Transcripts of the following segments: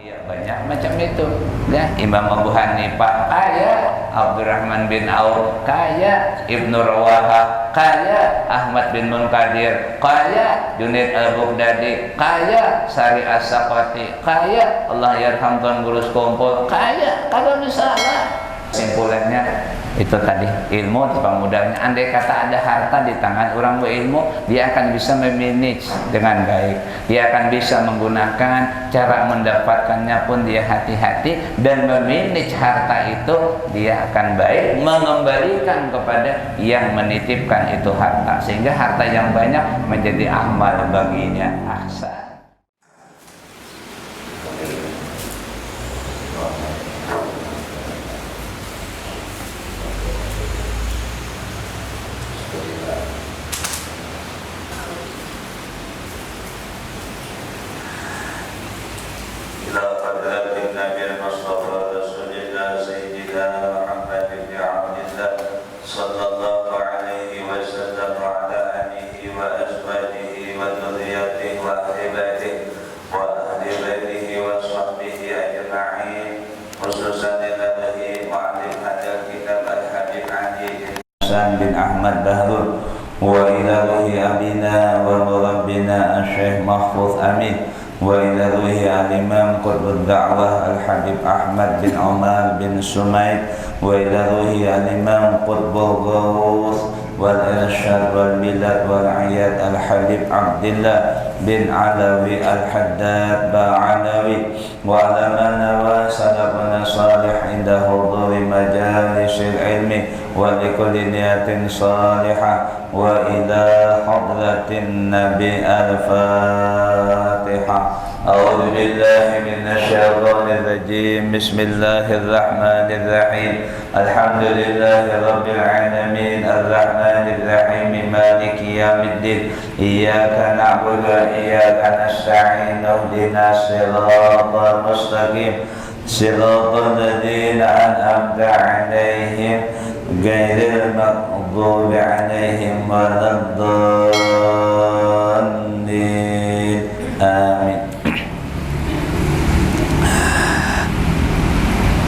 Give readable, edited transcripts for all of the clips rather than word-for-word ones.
Iya banyak macam itu ya. Imam Abu Hanifah kaya, Abdurrahman bin Auf kaya, Ibnu Rawaha kaya, Ahmad bin Munkadir kaya, Junaid al-Baghdadi kaya, Sari as-Saqati kaya, Allah yarham Tuan Guru Kumpul kaya. Kalau misalnya simpulannya itu tadi, ilmu pemudahnya. Andai kata ada harta di tangan orang berilmu, dia akan bisa memanage dengan baik, dia akan bisa menggunakan, cara mendapatkannya pun dia hati-hati, dan memanage harta itu dia akan baik, mengembalikan kepada yang menitipkan itu harta, sehingga harta yang banyak menjadi amal baginya. Ahsan. bin Ahmad Bahrul wa ila ruhi abina wa murabbina Syekh Mahfuz Amin wa ila ruhi al-Imam Qutbud Da'wah Al-Habib Ahmad bin Umar bin Sumaid wa ila ruhi al-Imam Qutbul Ghawus wal Irsyad wal Bilad wal Ayad Al-Habib Abdullah bin Alawi Al-Haddad Ba'alawi wa ala man wa salafana salih inda huduri majalisil ilmi wa likulli niyatin salihah wa ila hadratin nabi al-fatihah. A'udzu billahi minasy syaithanir rajim. Bismillahirrahmanir rahim. Alhamdulillahi rabbil alamin arrahmanir rahim maliki yaumiddin. Iyyaka na'budu wa iyyaka nasta'in. Ihdinas siratal mustaqim. Siratal ladzina an'amta 'alaihim ghairil maghdubi 'alaihim waladdallin. Amin.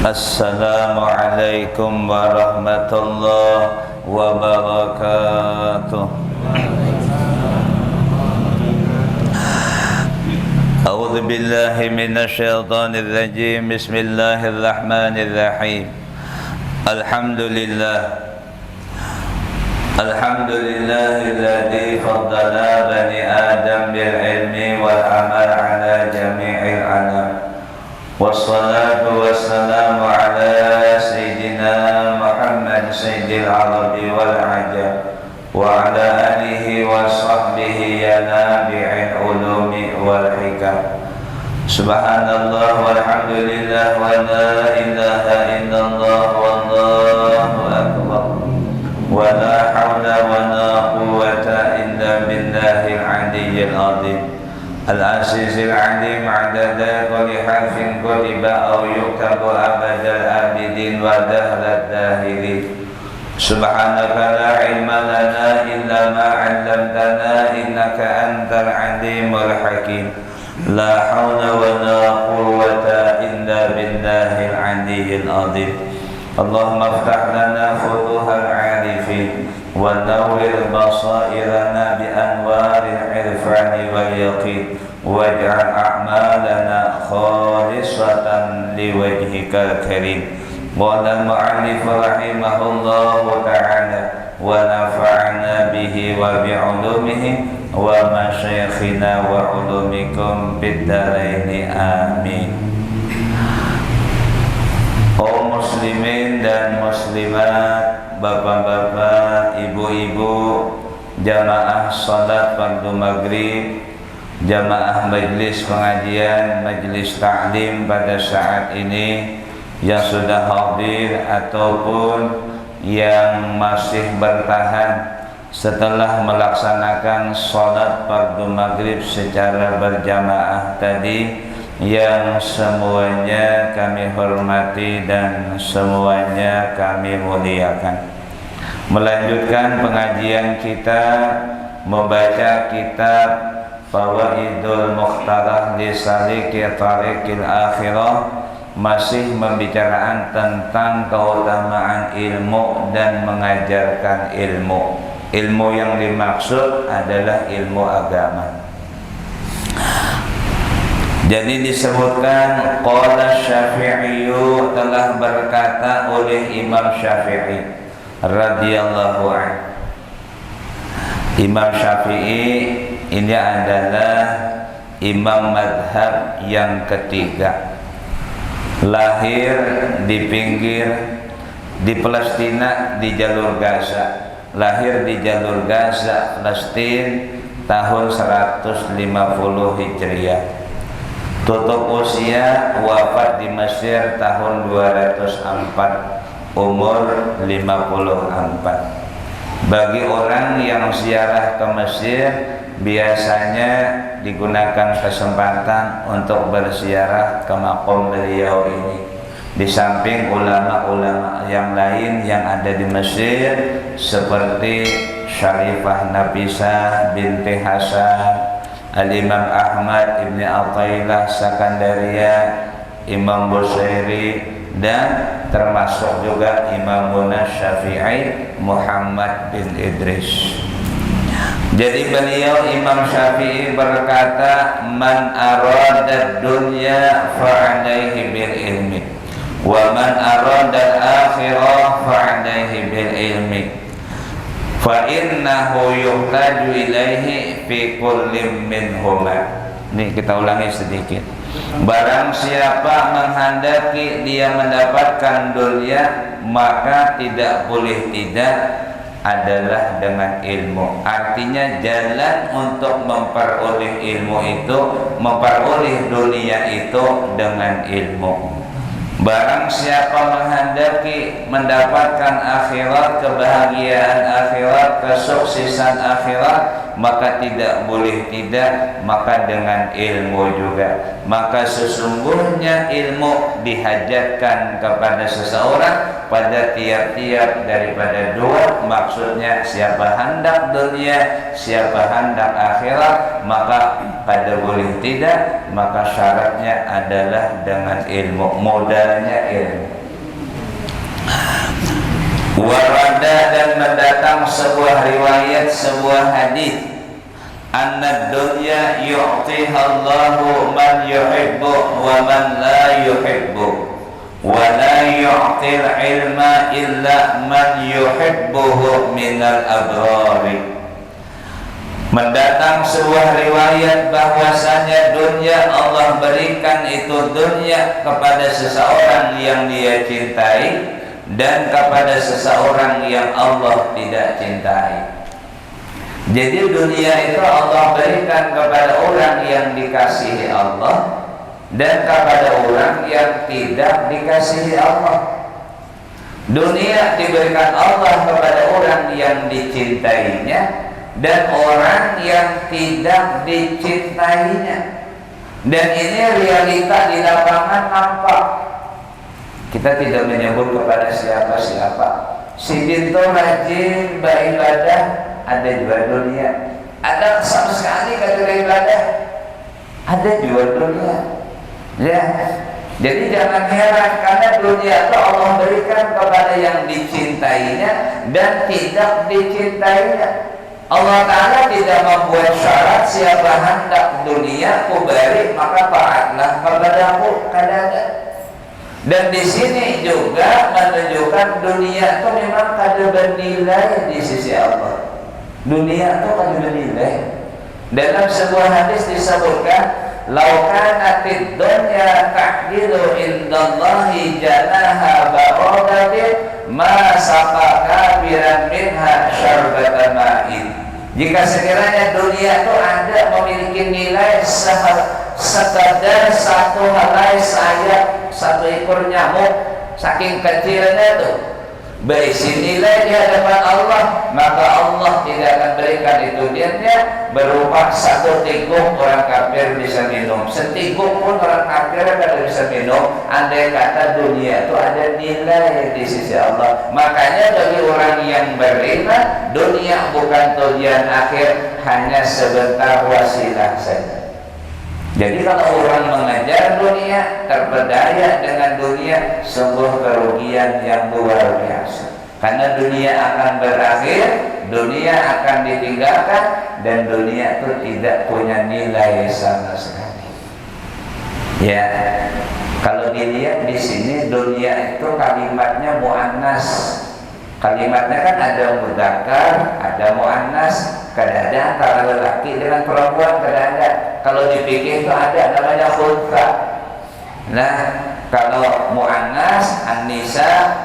Assalamualaikum warahmatullahi wabarakatuh. A'udzu billahi minasy syaithanir rajim. Bismillahirrahmanir rahim. Alhamdulillahilladzi faddala bani Adam bil ilmi wal amal ala jami'il alam. Wassalatu wassalamu ala sayyidina Muhammad sayyidil arabi wal ajam wa ala alihi wa sahbihi ya nabi'il ulumi wal hikam. Subhanallah walhamdulillah wa la ilaha illallah wallahu akbar wa la hawla wa la quwwata illa billahil aliyyil azim al-azizil alim adada kulli harfin kutiba aw yuktabu abadal abidin wa dahrad dahilin. Subhanaka la ilma lana illa ma 'allamtana innaka antal alimul hakim. La hawla wa la quwwata illa billahil aliyyil azim. Allahumma iftah lana futuhal 'arifin wa nawwir basairana bi anwaril irfani wal yaqin waj'al a'malana khalisatan liwajhikal karim. Qala al-mu'allif rahimahullahu ta'ala wa nafa'ana bihi wa bi'ulumihi wa masyayikhina wa ulumikum bid-daraini amin. Kaum muslimin dan muslimat, bapak-bapak, ibu-ibu, jamaah salat fardu maghrib, jamaah majlis pengajian, majlis ta'lim pada saat ini yang sudah hadir ataupun yang masih bertahan setelah melaksanakan salat fardu maghrib secara berjamaah tadi, yang semuanya kami hormati dan semuanya kami muliakan. Melanjutkan pengajian kita membaca kitab Fawaidul Mukhtarah li saliki tariqil akhirah, masih membicarakan tentang keutamaan ilmu dan mengajarkan ilmu. Ilmu yang dimaksud adalah ilmu agama. Jadi disebutkan qala Syafi'i, telah berkata oleh Imam Syafi'i radhiyallahu anhu. Imam Syafi'i ini adalah imam madhab yang ketiga. Lahir di pinggir di Palestina, di jalur Gaza. Lahir di jalur Gaza, Palestina tahun 150 Hijriah. Tutup usia, wafat di Mesir tahun 204, umur 54. Bagi orang yang ziarah ke Mesir, biasanya digunakan kesempatan untuk berziarah ke makam beliau ini. Di samping ulama-ulama yang lain yang ada di Mesir seperti Syarifah Nafisah binti Hasan, Al-Imam Ahmad Ibn Athaillah Sakandaria, Imam Busairi, dan termasuk juga Imam Syafi'i Muhammad bin Idris. Jadi beliau Imam Syafi'i berkata, man arada dunya fa'alaihi bil ilmi, wa man arada akhirah fa'alaihi bil ilmi, fa innahu yuhtaju ilaihi fi kullin minhuma. Ini kita ulangi sedikit. Barang siapa menghendaki dia mendapatkan dunia, maka tidak boleh tidak adalah dengan ilmu. Artinya jalan untuk memperoleh ilmu itu, memperoleh dunia itu dengan ilmu. Barang siapa menghendaki mendapatkan akhirat, kebahagiaan akhirat, kesuksesan akhirat, maka tidak boleh tidak, maka dengan ilmu juga. Maka sesungguhnya ilmu dihajatkan kepada seseorang pada tiap-tiap daripada dua. Maksudnya siapa hendak dunia, siapa hendak akhirat, maka pada boleh tidak, maka syaratnya adalah dengan ilmu. Modalnya ilmu. Warada, dan mendatang sebuah riwayat, sebuah hadis, anna dunya yu'tiha Allahu man yuhibbu wa man la yuhibbu, wa la yu'til ilma illa man yuhibbuhu minal abrari. Mendatang sebuah riwayat bahwasanya dunia Allah berikan itu dunia kepada seseorang yang dia cintai dan kepada seseorang yang Allah tidak cintai. Jadi dunia itu Allah berikan kepada orang yang dikasihi Allah dan kepada orang yang tidak dikasihi Allah. Dunia diberikan Allah kepada orang yang dicintainya dan orang yang tidak dicintainya. Dan ini realita di lapangan nampak. Kita tidak menyebut kepada siapa-siapa. Si Bintu rajin beribadah, ada juga dunia. Ada sama sekali kagak ibadah, ada juga dunia. Ya, jadi jangan heran karena dunia itu Allah berikan kepada yang dicintainya dan tidak dicintainya. Allah Ta'ala tidak membuat syarat siapa hendak dunia kubari maka taatlah kepadaku kadang-kadang. Dan di sini juga menunjukkan dunia itu memang kada bernilai di sisi Allah. Dunia itu kada bernilai. Dalam sebuah hadis disebutkan, "Lau kanatid dunya ta'dilu indallahi janaha ba'udatin ma saqa kafiran minha syarbata ma'in." Jika sekiranya dunia itu ada memiliki nilai sekadar satu helai sayap, satu ekor nyamuk, saking kecilnya itu, berisi nilai di hadapan Allah, maka Allah tidak akan berikan itu dunia berupa satu tikung orang kafir bisa minum. Setikung pun orang kafir tidak bisa minum. Andai kata dunia itu ada nilai di sisi Allah. Makanya bagi orang yang beriman, dunia bukan tujuan akhir, hanya sebentar wasilah saja. Jadi kalau orang mengejar dunia, terpedaya dengan dunia, sungguh kerugian yang luar biasa. Karena dunia akan berakhir, dunia akan ditinggalkan, dan dunia itu tidak punya nilai sama sekali. Ya, kalau dilihat di sini dunia itu kalimatnya muannas. Kalimatnya kan ada mudzakkar, ada muannas, kadang-kadang antara lelaki dengan perempuan, kadang-kadang kalau dipikir itu ada namanya khunsa. Nah, kalau muannas, an-nisa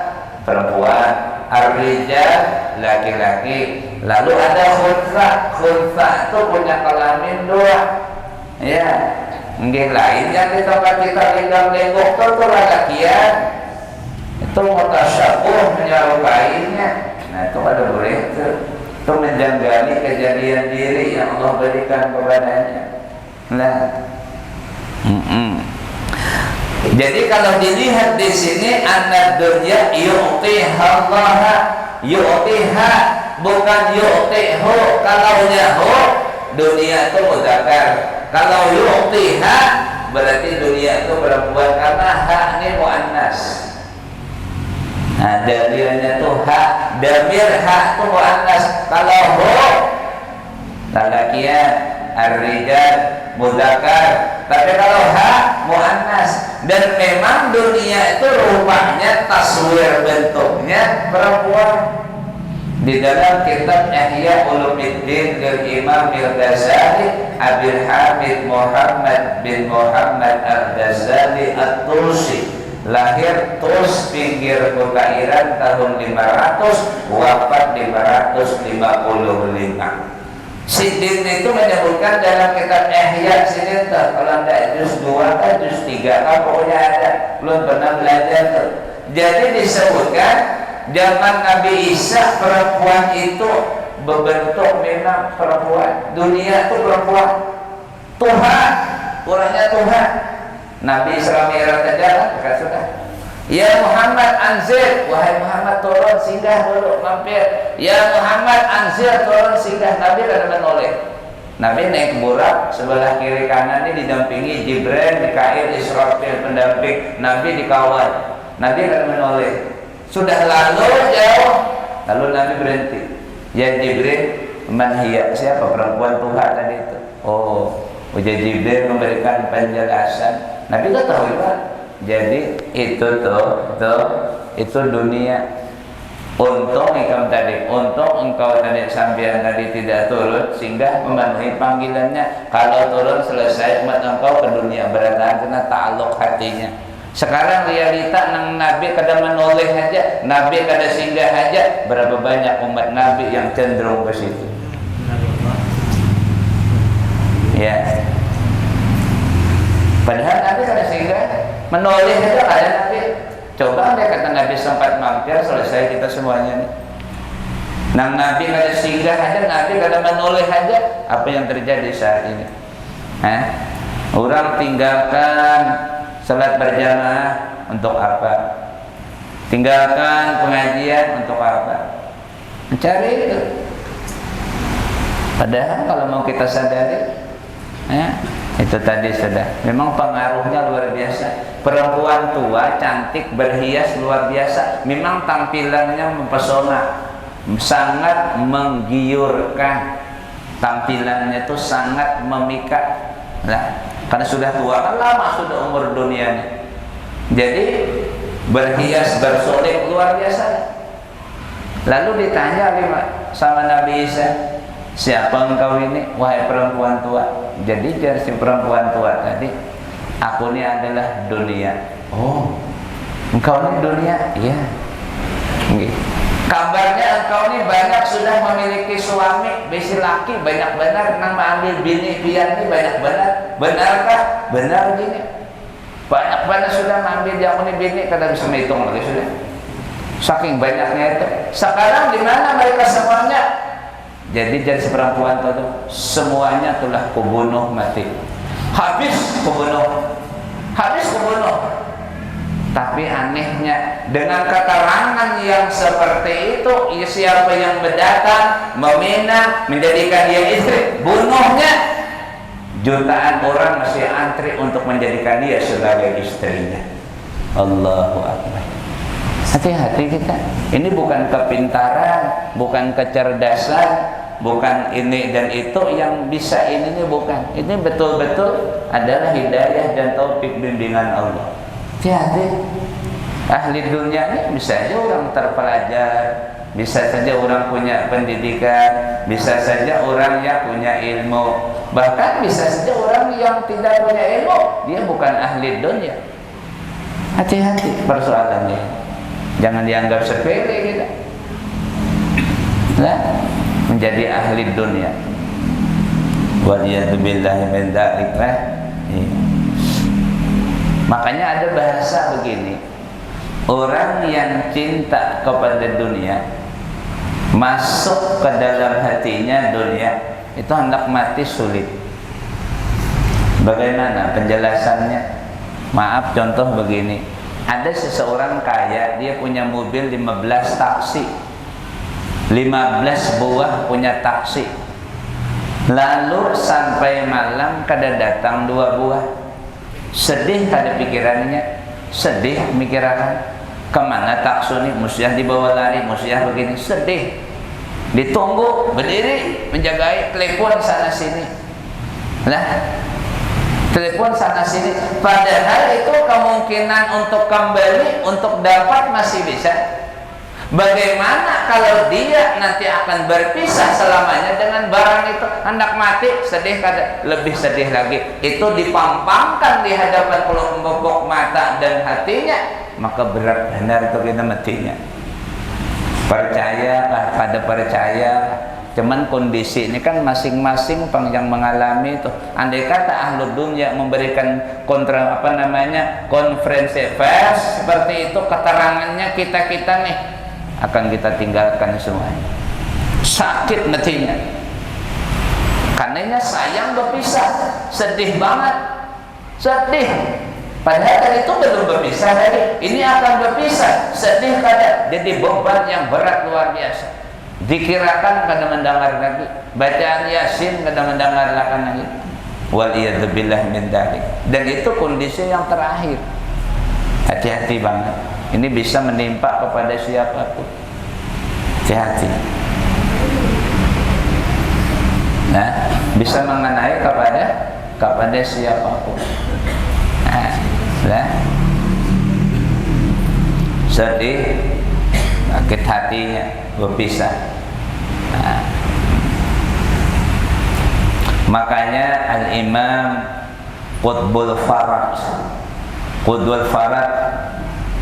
perempuan, ar-rijal laki-laki. Lalu ada khunsa. Khunsa itu punya kelamin dua. Ya, mungkin lain yang di tempat kita lenggok itu lelakian. Itu mutasyabuh menyerupainya. Nah, itu ada boleh itu menjanggali kejadian diri yang Allah berikan kepadanya. Nah, jadi kalau dilihat di sini anak dunia yu'tiha Allah, yu'tiha bukan yu'tihu. Kalau nyahu dunia itu mudzakkar. Kalau yu'tiha berarti dunia itu perempuan, karena hak ini muannas. Nah, dalilnya tuh hak, damir hak tuh muannas. Kalau hu lalakian, ar-rijal mudzakkar. Tapi kalau hak muannas, dan memang dunia itu rupanya taswir bentuknya perempuan. Di dalam kitab Ihya Ulumuddin lil Imam Al-Ghazali, Abil Hamid Muhammad bin Muhammad Al-Ghazali At-Tusi, lahir Tus pinggir kota Iran tahun 500, wafat 555. Sidin itu menyebutkan dalam kitab Ihya Sidin, kalau tidak juz 2 kan juz 3 kan pokoknya ada, belum pernah belajar tuh. Jadi disebutkan zaman Nabi Isa perempuan itu berbentuk memang perempuan, dunia itu perempuan. Tuhan, orangnya Tuhan. Nabi Isra Mi'raj saja kan sudah. Ya Muhammad anzir, wahai Muhammad turun singgah dulu mampir. Ya Muhammad anzir turun singgah. Nabi kan menoleh. Nabi naik burak, sebelah kiri kanan ini didampingi Jibril, Mikail, Israfil pendamping. Nabi dikawal. Nabi kan menoleh. Sudah lalu jauh, lalu Nabi berhenti. Ya Jibril, man hiya, siapa perempuan Tuhan tadi itu? Oh, ujar Jibril memberikan penjelasan. Nabi tak tahu kan? Jadi itu itu dunia. Untung engkau tadi sampean tadi tidak turun sehingga memenuhi panggilannya. Kalau turun selesai umat engkau ke dunia beratan kena ta'alluq hatinya. Sekarang realita nang Nabi kada menoleh aja, Nabi kada singgah aja, berapa banyak umat Nabi yang cenderung ke situ. Ya. Padahal Nabi kada singgah, menoleh aja kada Nabi. Coba andai kata Nabi sempat mampir, selesai kita semuanya nih. Nang Nabi kada singgah aja, Nabi kada menoleh aja, apa yang terjadi saat ini? Orang tinggalkan salat berjamaah untuk apa? Tinggalkan pengajian untuk apa? Mencari itu. Padahal kalau mau kita sadari, itu tadi sudah. Memang pengaruhnya luar biasa. Perempuan tua, cantik, berhias luar biasa. Memang tampilannya mempesona, sangat menggiurkan. Tampilannya itu sangat memikat. Nah, karena sudah tua kan lama sudah umur dunianya. Jadi berhias bersolek luar biasa. Lalu ditanya sama Nabi Isa, siapa engkau ini wahai perempuan tua? Jadi dari si perempuan tua tadi, aku ini adalah dunia. Oh, engkau ini dunia? Iya. Kabarnya engkau ini banyak sudah memiliki suami, bisi laki banyak benar, nang ambil bini pian ini banyak benar. Benarkah? Benar gini. Banyak sudah mengambil yang ini bini, kada bisa menghitung lagi sudah. Saking banyaknya itu. Sekarang di mana mereka semuanya? Jadi seperempuan itu semuanya telah kubunuh mati. Habis kubunuh. Tapi anehnya dengan keterangan yang seperti itu, siapa yang mendatang, meminang, menjadikan dia istri, bunuhnya. Jutaan orang masih antri untuk menjadikan dia sebagai istrinya. Allahu Akbar. Hati-hati kita. Ini bukan kepintaran, bukan kecerdasan, bukan ini dan itu yang bisa ini bukan. Ini betul-betul adalah hidayah dan taufik bimbingan Allah. Hati-hati. Ahli dunia ini bisa saja orang terpelajar, bisa saja orang punya pendidikan, bisa saja orang yang punya ilmu, bahkan bisa saja orang yang tidak punya ilmu, dia bukan ahli dunia. Hati-hati persoalannya. Jangan dianggap sepele kita. Nah, menjadi ahli dunia. Waliyadzubillahi min dzalik. Makanya ada bahasa begini, orang yang cinta kepada dunia, masuk ke dalam hatinya dunia, itu hendak mati sulit. Bagaimana penjelasannya? Maaf, contoh begini, ada seseorang kaya, dia punya mobil 15 taksi, 15 buah punya taksi. Lalu sampai malam kada datang 2 buah. Sedih kada pikirannya, sedih mikiran kemana taksu nih, musyah dibawa lari, musyah begini, sedih. Ditunggu, berdiri, menjagai, telepon sana sini. Nah, telepon sana sini. Padahal itu kemungkinan untuk kembali, untuk dapat masih bisa. Bagaimana kalau dia nanti akan berpisah selamanya dengan barang itu? Hendak mati, sedih kada, lebih sedih lagi. Itu dipampangkan di hadapan pelupuk mata dan hatinya, maka berat benar itu kita matinya. Percaya pada percaya. Cuman kondisi ini kan masing-masing yang mengalami itu. Andai kata ahlu dunia memberikan konferensi pers seperti itu, keterangannya kita nih akan kita tinggalkan semuanya. Sakit matinya. Karenanya sayang berpisah, sedih banget, sedih. Padahal itu belum berpisah tadi. Ini akan berpisah, sedih kada. Jadi beban yang berat luar biasa. Dikirakan kada mendengar lagi, bacaan Yasin kada mendengar lagi. Waliyadzubillah min dzalik. Dan itu kondisi yang terakhir. Hati-hati banget. Ini bisa menimpa kepada siapapun. Hati-hati. Nah, bisa mengenai kepada siapapun. Nah, sedih, sakit hatinya, berpisah. Nah, makanya Al-Imam Qutbul Farad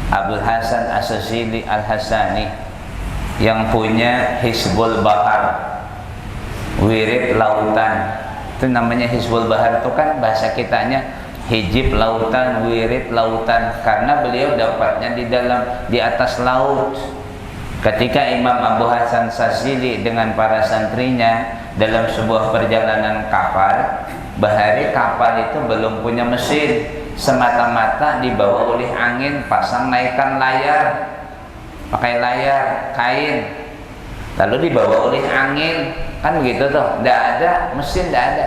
Abdul Hasan As-Sazili Al-Hasani yang punya Hizbul Bahar, wirid lautan. Itu namanya Hizbul Bahar, itu kan bahasa kitanya hijib lautan, wirid lautan, karena beliau dapatnya di atas laut. Ketika Imam Abu Hasan Sazili dengan para santrinya dalam sebuah perjalanan kapal, bahari kapal itu belum punya mesin, semata-mata dibawa oleh angin, pasang naikkan layar, pakai layar kain, lalu dibawa oleh angin, kan begitu tuh, tidak ada mesin, tidak ada.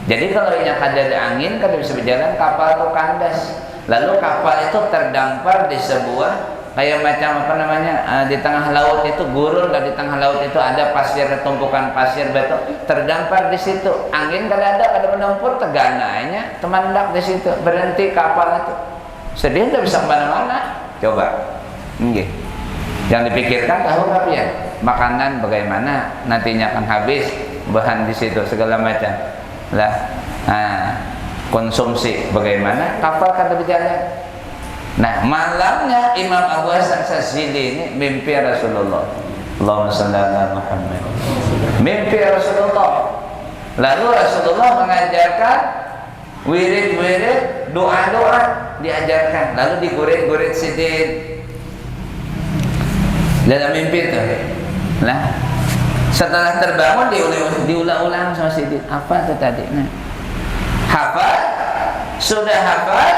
Jadi kalau yang ada angin kan bisa berjalan, kapal itu kandas. Lalu kapal itu terdampar di sebuah kayak macam apa namanya, di tengah laut itu gurun, dan di tengah laut itu ada pasir, tumpukan pasir batu, terdampar di situ. Angin kada ada menampur, tegananya teman dak di situ, berhenti kapal itu. Sedih tidak bisa kemana-mana. Coba, yang dipikirkan tahu apa ya? Makanan bagaimana nantinya akan habis, bahan di situ segala macam. Lah, konsumsi bagaimana? Kapal kada berjalan. Nah, malamnya Imam Abu Hasan Sazili ini mimpi Rasulullah. Allahumma shalli ala Muhammad. Mimpi Rasulullah. Lalu Rasulullah mengajarkan wirid-wirid, doa-doa diajarkan. Lalu digurit-gurit sidin. dalam mimpi itu. Nah, setelah terbangun diulang-ulang sama Sidin. Apa itu tadi? Nah, hafal? Sudah hafal?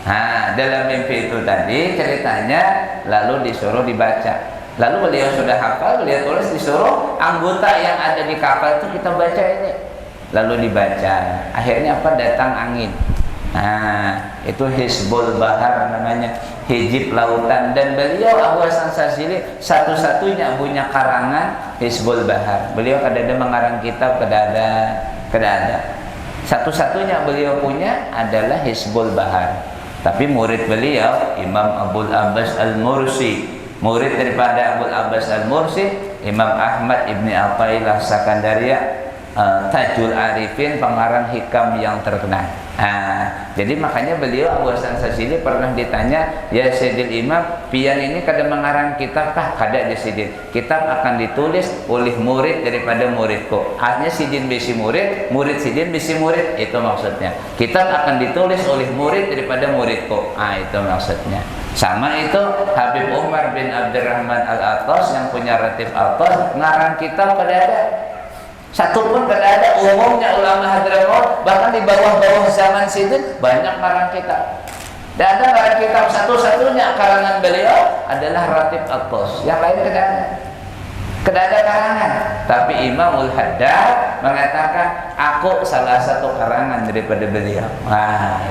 Nah, dalam mimpi itu tadi ceritanya, lalu disuruh dibaca. Lalu beliau sudah hafal, beliau tulis, disuruh anggota yang ada di kapal itu kita baca ini. Lalu dibaca. Akhirnya apa? Datang angin. Nah, itu Hizbul Bahar namanya, hijib lautan. Dan beliau Abu Hasan Sazili satu-satunya punya karangan Hizbul Bahar. Beliau kadang-kadang mengarang kitab, kadang-kadang. Satu-satunya beliau punya adalah Hizbul Bahar. Tapi murid beliau Imam Abul Abbas Al-Mursi, murid daripada Abul Abbas Al-Mursi, Imam Ahmad Ibni Athaillah Sakandaria, Tajul Arifin, pengarang hikam yang terkenal. Jadi makanya beliau Abu Hasan Sazili pernah ditanya, ya Sayyidil Imam, pian ini kadang mengarang kitab kah? Kada di Sidin. Kitab akan ditulis oleh murid daripada muridku. Artinya Sidin bisi murid, murid Sidin bisi murid, itu maksudnya. Kitab akan ditulis oleh murid daripada muridku. Itu maksudnya. Sama itu Habib Umar bin Abdurrahman Al-Attas yang punya Ratif Al-Attas, ngarang kitab kada ada. Satu pun tidak ada. Umumnya ulama Hadramaut, bahkan di bawah-bawah zaman Sidin banyak ngarang kitab. Dan ada ngarang kitab, satu-satunya karangan beliau adalah Ratib Al-Tos. Yang lain tidak ada. Tidak ada karangan. Tapi Imamul Haddad mengatakan, aku salah satu karangan daripada beliau.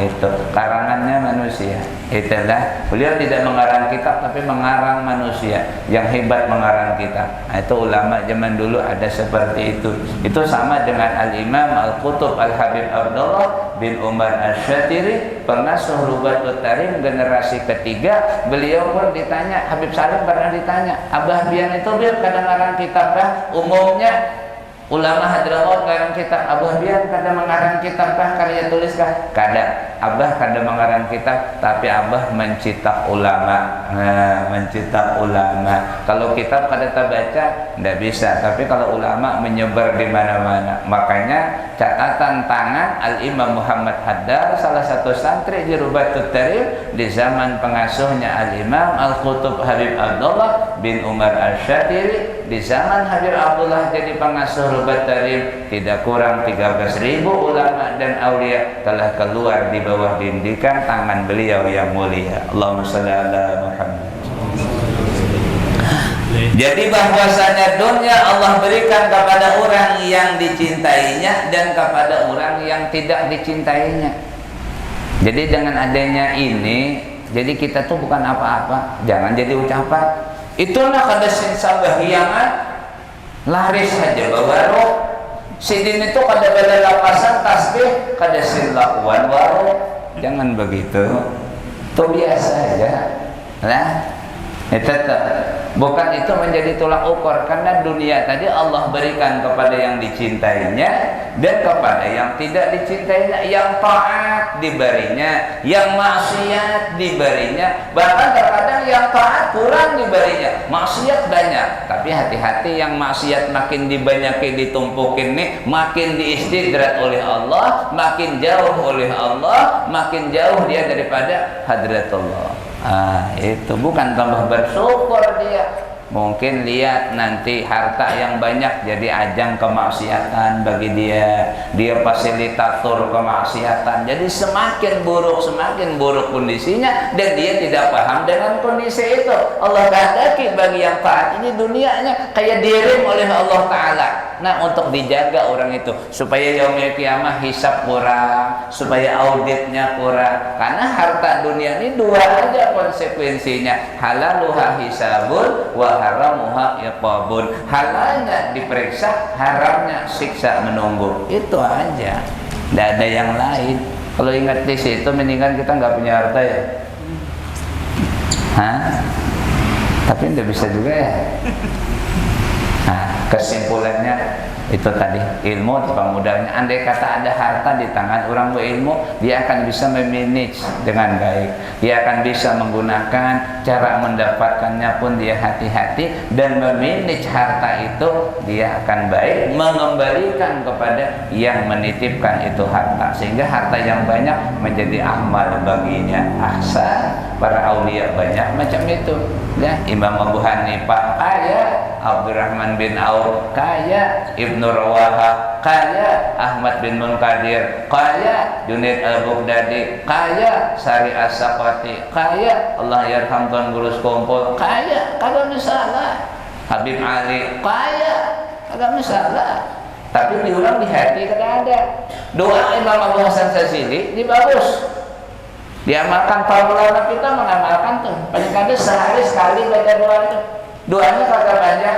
Itu karangannya manusia. Itulah, beliau tidak mengarang kitab, tapi mengarang manusia. Yang hebat mengarang kitab. Itu ulama zaman dulu ada seperti itu. Itu sama dengan Al-Imam Al-Qutub Al-Habib Abdullah bin Umar Asy-Syatiri, pengasuh Rubatul Tarim generasi ketiga. Beliau pun ditanya, Habib Salim pernah ditanya, Abah Bian itu biar kadang ngarang kitab kah? Umumnya ulama Hadramaut ngarang kitab. Abah Bian kadang mengarang kitab kah? Karya tulis kah? Kadang. Abah kadang mengarang kitab, tapi Abah mencetak ulama. Mencetak ulama. Kalau kitab kada terbaca, tidak bisa. Tapi kalau ulama menyebar di mana-mana. Makanya catatan tangan Al-Imam Muhammad Haddad, salah satu santri di Rubatul Tarim di zaman pengasuhnya Al-Imam Al-Qutub Habib Abdullah bin Umar Asy-Syatiri, di zaman Habib Abdullah jadi pengasuh Rubatul Tarim, tidak kurang 13.000 ulama dan aulia telah keluar di bawah didikan tangan beliau yang mulia. Allahumma shalli ala Muhammad. Jadi bahwasanya dunia Allah berikan kepada orang yang dicintainya dan kepada orang yang tidak dicintainya. Jadi dengan adanya ini, jadi kita tuh bukan apa-apa. Jangan jadi ucapan. Itulah kada sin sabahiyangan laris saja bawa roh. Sidin itu kada bala lapasan tasbih, kada sin lakwan waro. Jangan begitu. Itu biasa aja. Nah, itu bukan itu menjadi tolak ukur, karena dunia tadi Allah berikan kepada yang dicintainya dan kepada yang tidak dicintainya. Yang taat diberinya, yang maksiat diberinya. Bahkan terkadang yang taat kurang diberinya, maksiat banyak. Tapi hati-hati, yang maksiat makin dibanyaki, ditumpukin nih, makin diistidrat oleh Allah, makin jauh oleh Allah, makin jauh dia daripada hadratullah. Itu bukan tambah bersyukur dia. Mungkin lihat nanti harta yang banyak jadi ajang kemaksiatan bagi dia. Dia fasilitator kemaksiatan. Jadi semakin buruk kondisinya, dan dia tidak paham dengan kondisi itu. Allah kehendaki bagi yang taat ini dunianya kayak direm oleh Allah Ta'ala. Nah, untuk dijaga orang itu supaya yaumul kiamah hisab kurang, supaya auditnya kurang. Karena harta dunia ini dua aja konsekuensinya, halaluha hisabun wa haramuha iqabun. Halalnya diperiksa, haramnya siksa menunggu. Itu aja, tidak ada yang lain. Kalau ingat di situ, mendingan kita nggak punya harta ya. Tapi tidak bisa juga ya. kesimpulannya itu tadi, ilmu pemudahnya. Andai kata ada harta di tangan orang berilmu, dia akan bisa memanage dengan baik, dia akan bisa menggunakan, cara mendapatkannya pun dia hati-hati, dan memanage harta itu dia akan baik, mengembalikan kepada yang menitipkan itu harta, sehingga harta yang banyak menjadi amal baginya. Ahsan, para aulia banyak macam itu ya. Imam Abu Hanifah kaya, Abdurrahman bin Auf kaya, Ibnu Rawaha kaya, Ahmad bin Munkadir kaya, Junaid al-Baghdadi kaya, Sari as-Saqati kaya, Allah yarham Tuan Gurus Kumpul kaya, kagak masalah. Habib Ali kaya, kagak masalah. Tapi diulang di hati kagak ada. Doa Imam Abu Hasan Sazili ini bagus, diamalkan. Para ulama kita mengamalkan tuh, paling kadang sehari sekali baca doa itu. Doanya kagak banyak.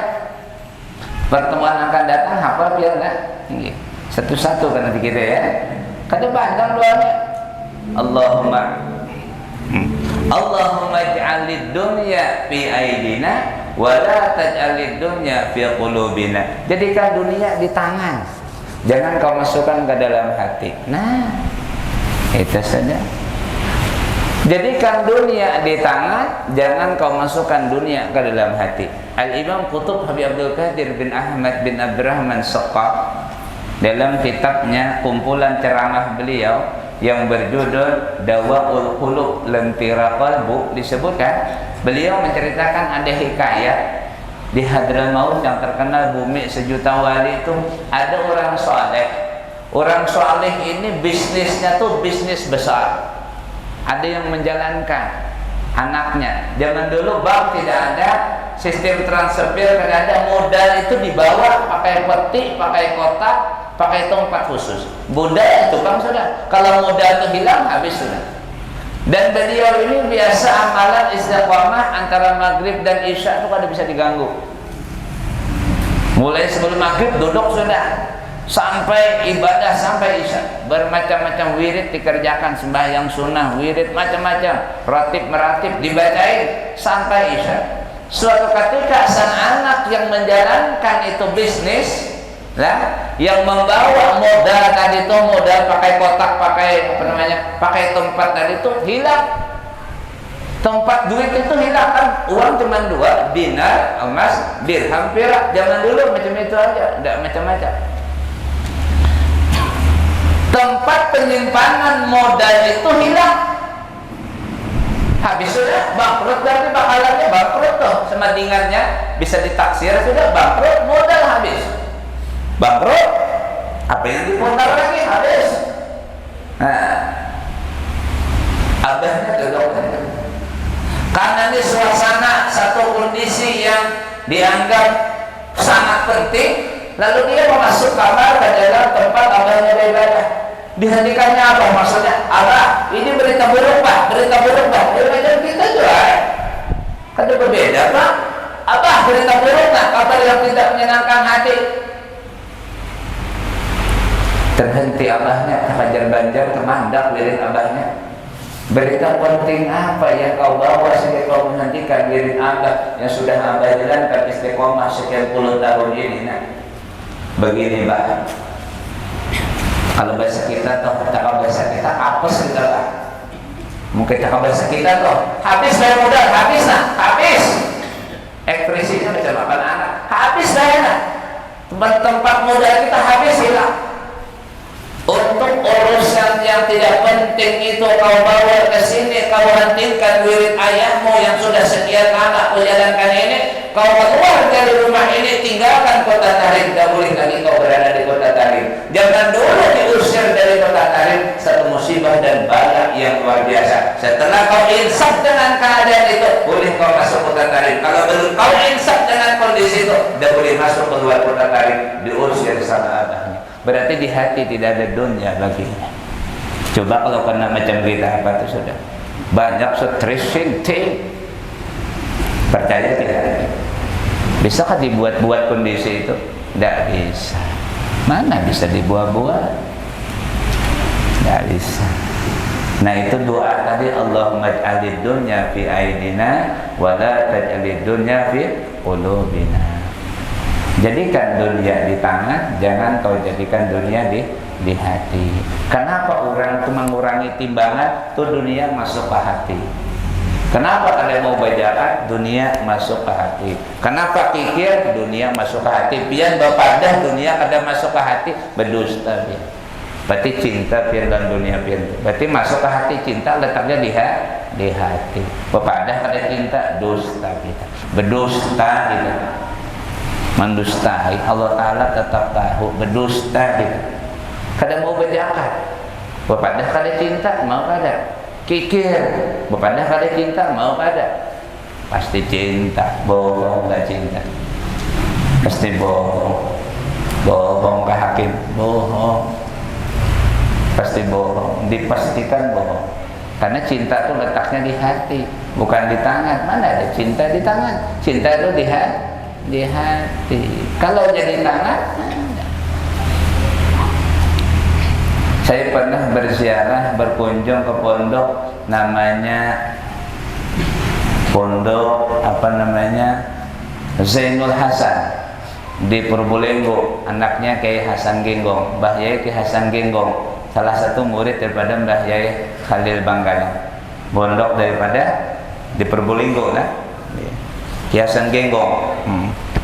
Pertemuan akan datang hafal biar enggak tinggi. Satu-satu kan nanti kita ya. Kadang panjang doanya. Allahumma ij'alid dunya fi aidina wa la taj'alid dunya fi qulubina. Jadikan dunia di tangan, jangan kau masukkan ke dalam hati. Nah, itu saja. Jadikan dunia di tangan, jangan kau masukkan dunia ke dalam hati. Al-Imam Qutb Habib Abdul Qadir bin Ahmad bin Abdurrahman Saqaf dalam kitabnya kumpulan ceramah beliau yang berjudul Dawaul Qulub Lentira Qalbu disebutkan, beliau menceritakan ada hikayat di Hadramaut yang terkenal bumi sejuta wali itu ada orang soleh. Orang soleh ini bisnisnya tuh bisnis besar. Ada yang menjalankan anaknya. Zaman dulu bank tidak ada, sistem transfer tidak ada, modal itu dibawa pakai peti, pakai kotak, pakai tempat khusus. Budaya tukang sudah. Kalau modal itu hilang, habis sudah. Dan beliau ini biasa amalan istiqamah antara maghrib dan isya itu kada bisa diganggu. Mulai sebelum maghrib duduk sudah, sampai ibadah sampai isya, bermacam-macam wirid dikerjakan, sembahyang sunnah, wirid macam-macam, ratib meratib dibacain sampai isya. Suatu ketika sang anak yang menjalankan itu bisnis lah, yang membawa modal tadi itu, modal pakai kotak, pakai apa namanya, pakai tempat tadi itu hilang. Tempat duit itu hilang kan, uang cuma dua, dinar, emas, dirham, perak. Zaman dulu macam itu aja, tidak macam-macam. Tempat penyimpanan modal itu hilang, habis sudah bangkrut. Berarti bakalannya bangkrut tuh, semadingannya bisa ditaksir sudah bangkrut, modal habis, bangkrut, apa yang diputar lagi habis. Nah, abahnya duduk karena ini suasana satu kondisi yang dianggap sangat penting. Lalu dia mau masuk kamar ke dalam tempat abahnya beribadah. Dihentikannya apa? Maksudnya, Allah, ini berita buruk Pak, berita buruk Pak. Ya macam kita juga. Ada berbeda Pak. Abah, berita buruk Pak, kabar yang tidak menyenangkan hati. Terhenti abahnya, hajar banjar, termandak lirik abahnya. Berita penting apa yang kau bawa sehingga kau menghentikan lirik abah yang sudah abah jalankan istiqomah sekian puluh tahun ini? Nah, begini Pak, kalau bahasa kita toh, cakap bahasa kita apes kita Pak. Mungkin cakap bahasa kita toh, habis bayar modal, habis nah, habis. Ekspresinya macam apa anak, habis bayar nah. Tempat modal kita habis hilang. Untuk urusan yang tidak penting itu kau bawa ke sini, kau hentikan wirid ayahmu yang sudah sekian lama kau jalankan ini, kau keluar dari rumah ini, tinggalkan kota Tarim. Tidak boleh lagi kau berada di kota Tarim. Jangan dulu diusir dari kota Tarim, satu musibah dan bala yang luar biasa. Setelah kau insaf dengan keadaan itu, boleh kau masuk kota Tarim. Kalau belum kau insaf dengan kondisi itu, tidak boleh masuk keluar kota Tarim, diusir sama abahnya. Berarti di hati tidak ada dunia baginya. Coba kalau kena macam berita apa itu sudah banyak stressing thing. Percaya tidak? Bisakah dibuat-buat kondisi itu? Tidak bisa. Mana bisa dibuat-buat? Tidak bisa. Nah itu doa tadi, Allahumma ij'alid dunya fi aidina wa la taj'alid dunya fi qulubina. Jadikan dunia di tangan, jangan kau jadikan dunia di hati. Kenapa orang itu mengurangi timbangan? Tuh dunia masuk ke hati. Kenapa kalian mau bajakan? Dunia masuk ke hati. Kenapa kikir? Dunia masuk ke hati. Pian bapak dah dunia kada masuk ke hati, berdusta pian. Berarti cinta pian dan dunia pian. Berarti masuk ke hati, cinta letaknya di hati. Bapak dah kada cinta, dusta kita. Berdusta kita. Mendustai Allah Ta'ala tetap tahu, berdusta kita. Kada mau berjakat, bapak dah kada cinta, mau kada kikir, bapak dah kada cinta, mau kada pasti cinta, bohong gak cinta, pasti bohong, bohong ke hakim, bohong, pasti bohong, dipastikan bohong, karena cinta itu letaknya di hati, bukan di tangan. Mana ada cinta di tangan? Cinta itu di hati. Kalau jadi tangan, saya pernah berziarah, berkunjung ke pondok namanya pondok Zainul Hasan di Purbolinggo. Anaknya Kiai Hasan Genggong, Mbah Yai Kiai Hasan Genggong, salah satu murid daripada Mbah Yai Khalil Bangkana. Pondok daripada di Purbolinggo lah. Kiai Hasan Genggong,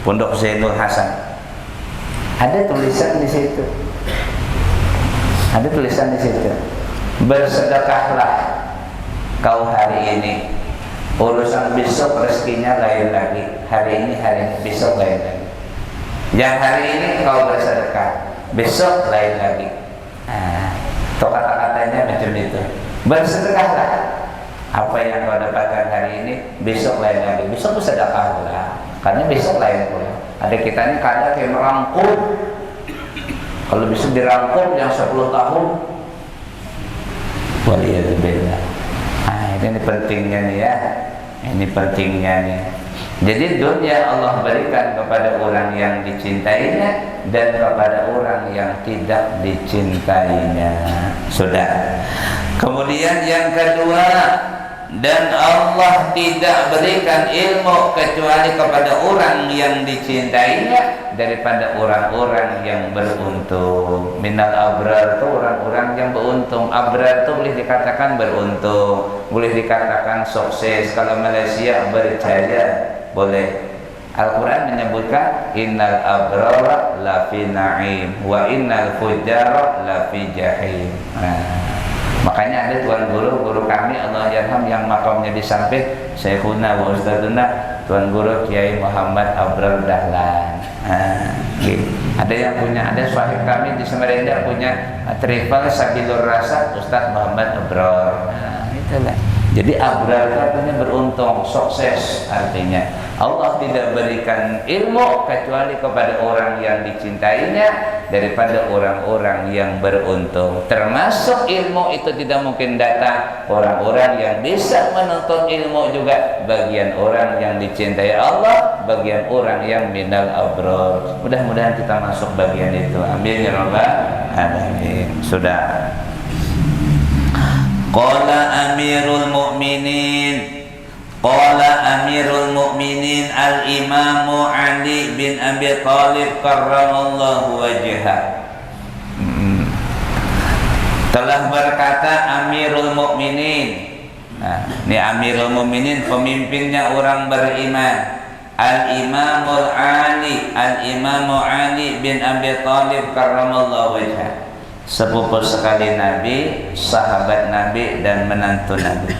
pondok Zainul Hasan. Ada tulisan di situ. Ada tulisan di situ. Bersedekahlah kau hari ini. Urusan besok rezekinya lain lagi. Hari ini, besok lain lagi. Yang hari ini kau bersedekah, besok lain lagi. Itu kata-katanya macam itu. Bersedekahlah. Apa yang kau dapatkan hari ini, besok lain lagi. Besok bersedekah pula, karena besok lain pula. Ada kita ini kadang kayak merangkum. Kalau bisa dirangkum yang 10 tahun, waliyadzubillah. Ini pentingnya nih ya. Ini pentingnya nih. Jadi dunia Allah berikan kepada orang yang dicintainya dan kepada orang yang tidak dicintainya. Sudah. Kemudian yang kedua, dan Allah tidak berikan ilmu kecuali kepada orang yang dicintainya daripada orang-orang yang beruntung. Minal abrar itu orang-orang yang beruntung. Abrar itu boleh dikatakan beruntung, boleh dikatakan sukses. Kalau Malaysia berjaya, boleh. Al-Quran menyebutkan innal abrara lafi na'im wa innal fujara lafi jahim. Makanya ada tuan guru kami Allah yarham yang makamnya di samping Syekhuna wa Ustadzuna Tuan Guru Kiai Muhammad Abrar Dahlan. Gitu. Ada yang punya, ada sahib kami di Samarinda punya triple Sabilur Rasa Ustadz Muhammad Abrar. Itulah. Jadi abrar itu artinya beruntung, sukses artinya. Allah tidak berikan ilmu kecuali kepada orang yang dicintainya daripada orang-orang yang beruntung. Termasuk ilmu itu tidak mungkin datang orang-orang yang bisa menuntut ilmu juga bagian orang yang dicintai Allah, bagian orang yang minal abrar. Mudah-mudahan kita masuk bagian itu. Amin ya rabbal alamin. Sudah. Qala Amirul Mu'minin Al-Imamu Ali bin Abi Thalib karramallahu wajhah. Telah berkata Amirul Mu'minin. Ini Amirul Mu'minin pemimpinnya orang beriman. Al-Imamu Ali bin Abi Thalib karramallahu wajhah. Sepupu sekali Nabi, sahabat Nabi dan menantu Nabi.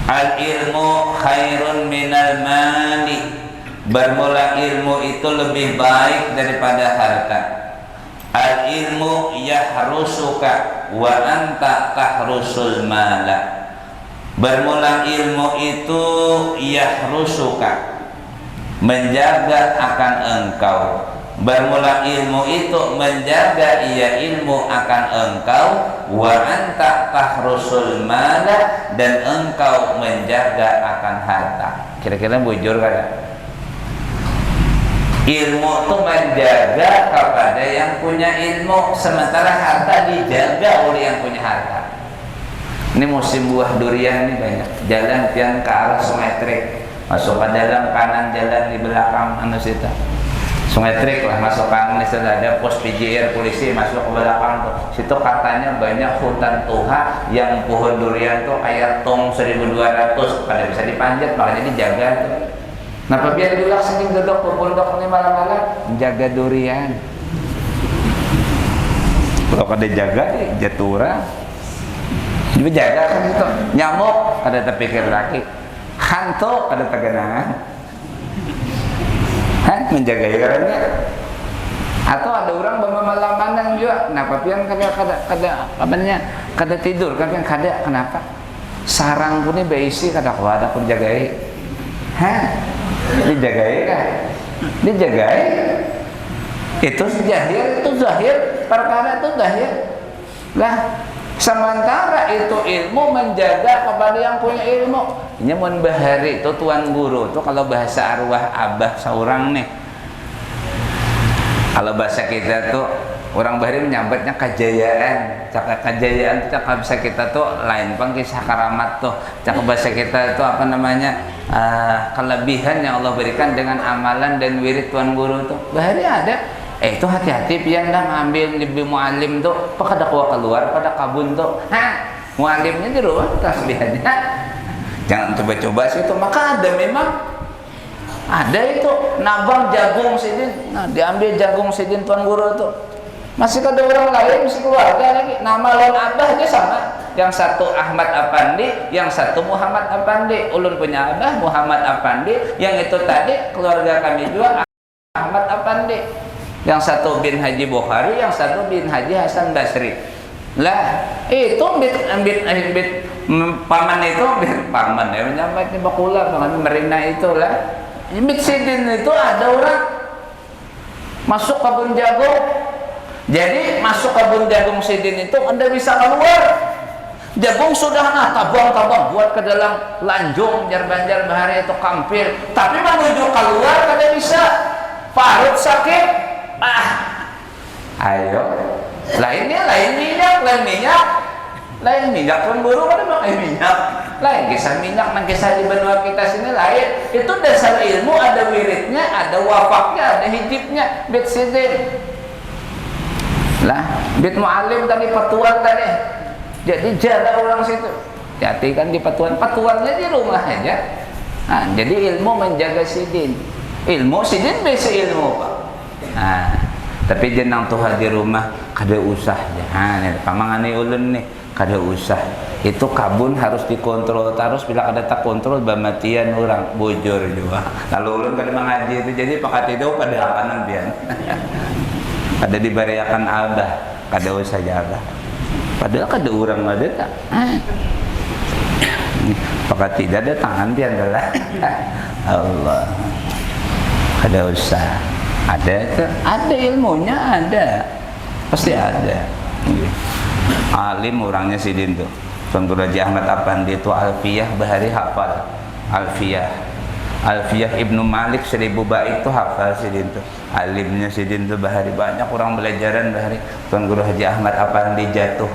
Al-ilmu khairun minal mali. Bermula ilmu itu lebih baik daripada harta. Al-ilmu yahrusuka wa anta tahrusul mala. Bermula ilmu itu yahrusuka, menjaga akan engkau. Bermula ilmu itu menjaga ia ilmu akan engkau. Wa anta tahrusul mala, dan engkau menjaga akan harta. Kira-kira bujur kan? Ilmu itu menjaga kepada yang punya ilmu, sementara harta dijaga oleh yang punya harta. Ini musim buah durian ini banyak. Jalan pian ke arah simetrik, masuk ke dalam kanan, jalan di belakang anu sita. Sungai Trik lah, masuk kang di situ ada pos PJR polisi, masuk ke belakang tuh. Situ katanya banyak hutan tuha yang pohon durian tuh kayak tong 1200 pada bisa dipanjat, makanya dijaga tuh. Napa biar dulak sending duduk pupundok ini malam-malam menjaga durian. Kalau kada jaga jatura. Juga jaga kan itu. Nyamuk kada terpikir lagi. Hantu kada teganangan. Menjaga ikannya. Atau ada orang bermalam-malam juga. Kenapa pian kada tidur kan kada kenapa? Sarang pun ini beisi kada kuat pun jagai. Dijagai kan? Dijagai. Itu jahil, itu zahir, perkara itu zahir. Lah, sementara itu ilmu menjaga kepada yang punya ilmu. Ini mun bahari itu tuan guru tuh kalau bahasa arwah abah seorang nih. Kalau bahasa kita tuh orang bahari menyambatnya kejayaan. Kejayaan itu bahasa kita tuh lain pang kisah karamat tuh. Bahasa kita tuh apa namanya? Kelebihan yang Allah berikan dengan amalan dan wirid tuan guru tuh. Bahari ada. Itu hati-hati pian dah ngambil di mualim tuh, pada keluar pada kabun tuh. Mualimnya di rumah tasbihnya. Jangan coba-coba sih itu. Maka ada memang ada itu nabang jagung sidin. Nah, diambil jagung sidin tuan guru tuh. Masih ada orang lain, masih keluarga lagi. Nama lawan abah aja sama. Yang satu Ahmad Apandi, yang satu Muhammad Apandi. Ulun punya abah Muhammad Apandi, yang itu tadi keluarga kami juga Ahmad Apandi. Yang satu bin Haji Bukhari, yang satu bin Haji Hasan Basri. Lah, itu bit paman itu paman ya, menyambatnya bakula paman merina itulah. Bit sidin itu ada orang masuk kebun jagung. Jadi masuk kebun jagung sidin itu Anda bisa keluar. Jagung sudah tabang-tabang buat ke dalam lanjung jar-banjar bahari itu kampir. Tapi menuju keluar kada bisa. Parut sakit. Ayo. Lain minyak pun buru kan pakai minyak. Lain kisah minyak, nang kisah di benua kita sini lain. Itu dasar ilmu, ada wiridnya, ada wafaknya, ada hijibnya, bit sidin. Lah, bit mu'alim tadi petuan tadi. Jadi jaga orang situ. Jadi kan di petuannya di rumah aja. Nah, jadi ilmu menjaga sidin. Ilmu sidin bisa ilmu, Pak. Nah, tapi jenang tuha di rumah kada usah. Nih pamangane ulun nih kada usah. Itu kabun harus dikontrol terus, bila kada tak kontrol bamatian orang bujur juga. Kalau ulun kada mengaji itu jadi pakat itu kada akanan pian. Kada dibariakan abah, kada usah jaga. Padahal kada orang ada tak. Pakat tidak ada tangan pian adalah. Allah. Kada usah. Ada ilmunya, ada pasti ada. Alim orangnya sidin tuh. Tuan Guru Haji Ahmad Apandi itu Alfiyah bahari hafal. Alfiyah Ibnu Malik 1000 bait itu hafal sidin tuh. Alimnya sidin tuh bahari banyak orang belajaran bahari. Tuan Guru Haji Ahmad Apandi jatuh.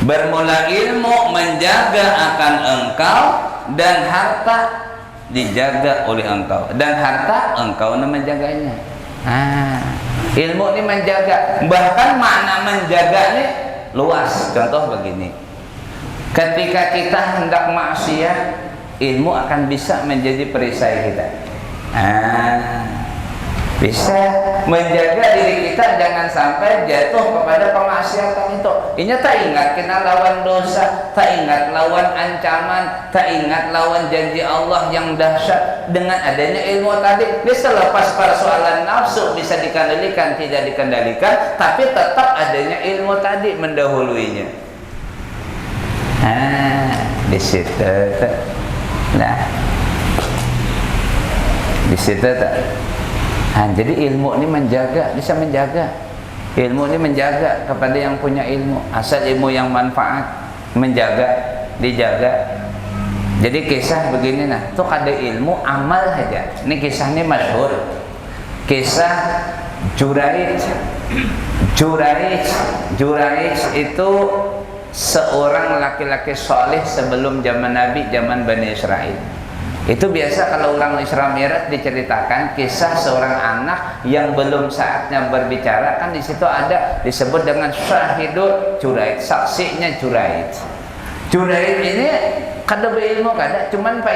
Bermula ilmu menjaga akan engkau dan harta dijaga oleh engkau, dan harta engkau menjaganya. Ilmu ini menjaga, bahkan makna menjaga ini luas. Contoh begini, ketika kita hendak maksiat, ilmu akan bisa menjadi perisai kita. Bisa menjaga diri kita jangan sampai jatuh kepada kemaksiatan itu. Ini tak ingat kena lawan dosa, tak ingat lawan ancaman, tak ingat lawan janji Allah yang dahsyat. Dengan adanya ilmu tadi, bisa lepas persoalan nafsu, bisa dikendalikan, tidak dikendalikan, tapi tetap adanya ilmu tadi mendahuluinya. Di situ, nah, di situ tak. Jadi ilmu ini menjaga, bisa menjaga. Ilmu ini menjaga kepada yang punya ilmu. Asal ilmu yang manfaat, menjaga, dijaga. Jadi kisah begini nah, tuh ada ilmu amal saja. Ini kisahnya masyhur. Kisah Juraij. Juraij itu seorang laki-laki soleh sebelum zaman Nabi, zaman Bani Israel. Itu biasa kalau orang Isra Mi'raj diceritakan kisah seorang anak yang belum saatnya berbicara, kan di situ ada disebut dengan syahidul Juraid, saksinya Juraid. Juraid ini kada berilmu kada, cuman Pak